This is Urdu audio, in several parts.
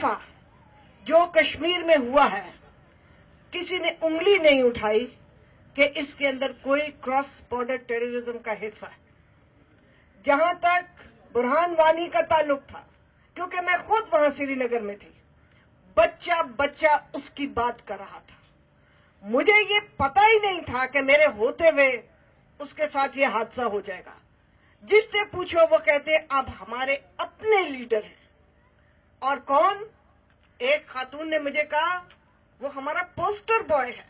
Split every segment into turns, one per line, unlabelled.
دفعہ جو کشمیر میں ہوا ہے کسی نے انگلی نہیں اٹھائی کہ اس کے اندر کوئی کراس بارڈر ٹیررزم کا حصہ ہے. جہاں تک برہان وانی کا تعلق تھا، کیونکہ میں خود وہاں سری نگر میں تھی، بچہ بچہ اس کی بات کر رہا تھا. مجھے یہ پتہ ہی نہیں تھا کہ میرے ہوتے ہوئے اس کے ساتھ یہ حادثہ ہو جائے گا. جس سے پوچھو وہ کہتے اب ہمارے اپنے لیڈر ہیں. اور کون؟ ایک خاتون نے مجھے کہا وہ ہمارا پوسٹر بوائے ہے،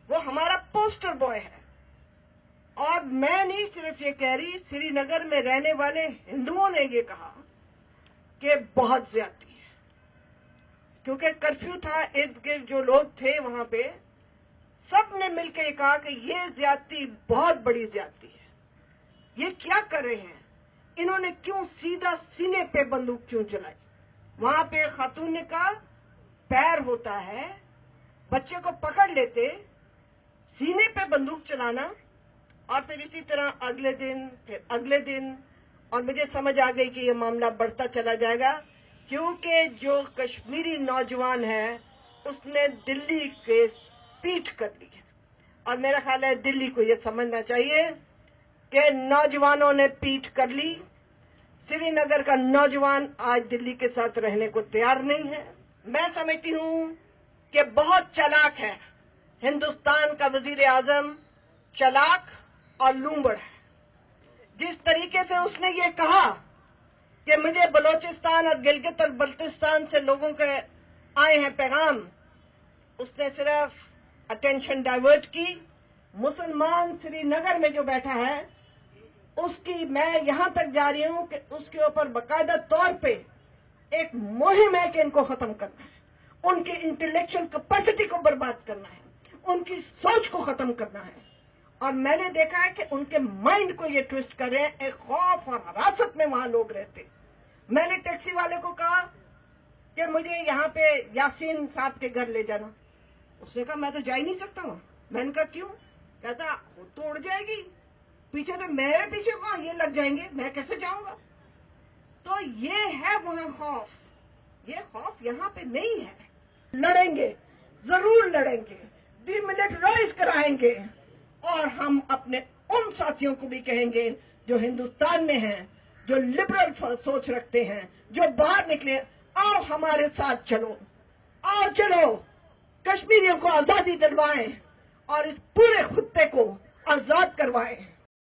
وہ ہمارا پوسٹر بوائے ہے. اور میں نہیں صرف یہ کہہ رہی، سری نگر میں رہنے والے ہندوؤں نے یہ کہا کہ بہت زیادتی ہے، کیونکہ کرفیو تھا. ارد گرد جو لوگ تھے وہاں پہ سب نے مل کے یہ کہا کہ یہ زیادتی بہت بڑی زیادتی ہے. یہ کیا کر رہے ہیں؟ انہوں نے کیوں سیدھا سینے پہ بندوق کیوں چلائی؟ وہاں پہ خاتون نے کہا پیر ہوتا ہے، بچے کو پکڑ لیتے، سینے پہ بندوق چلانا. اور پھر اسی طرح اگلے دن پھر اگلے دن، اور مجھے سمجھ آ گئی کہ یہ معاملہ بڑھتا چلا جائے گا، کیونکہ جو کشمیری نوجوان ہے اس نے دلی کے پیٹھ کر لی ہے. اور میرا خیال ہے دلی کو یہ سمجھنا چاہیے کہ نوجوانوں نے پیٹھ کر لی. سری نگر کا نوجوان آج دلی کے ساتھ رہنے کو تیار نہیں ہے. میں سمجھتی ہوں کہ بہت چالاک ہے ہندوستان کا وزیر اعظم، چالاک اور لومبڑ ہے. جس طریقے سے اس نے یہ کہا کہ مجھے بلوچستان اور گلگت اور بلتستان سے لوگوں کے آئے ہیں پیغام، اس نے صرف اٹینشن ڈائیورٹ کی. مسلمان سری نگر میں جو بیٹھا ہے اس کی میں یہاں تک جا رہی ہوں کہ اس کے اوپر باقاعدہ طور پہ ایک مہم ہے کہ ان کو ختم کرنا ہے، ان کی انٹلیکچل کیپیسٹی کو برباد کرنا ہے، ان کی سوچ کو ختم کرنا ہے. اور میں نے دیکھا ہے کہ ان کے مائنڈ کو یہ ٹوسٹ کر رہے ہیں. ایک خوف اور حراست میں وہاں لوگ رہتے. میں نے ٹیکسی والے کو کہا کہ مجھے یہاں پہ یاسین صاحب کے گھر لے جانا. اس نے کہا میں تو جا ہی نہیں سکتا ہوں. میں نے کہا کیوں؟ کہتا خود تو اڑ جائے گی، پیچھے سے میرے پیچھے وہاں یہ لگ جائیں گے، میں کیسے جاؤں گا؟ تو یہ ہے وہاں خوف. یہ خوف یہاں پہ نہیں ہے. لڑیں گے، ضرور لڑیں گے، ڈی ملٹرائز کرائیں گے. اور ہم اپنے ان ساتھیوں کو بھی کہیں گے جو ہندوستان میں ہیں، جو لبرل سوچ رکھتے ہیں، جو باہر نکلے، آؤ ہمارے ساتھ چلو، آؤ چلو کشمیریوں کو آزادی دلوائیں اور اس پورے خطے کو آزاد کروائیں.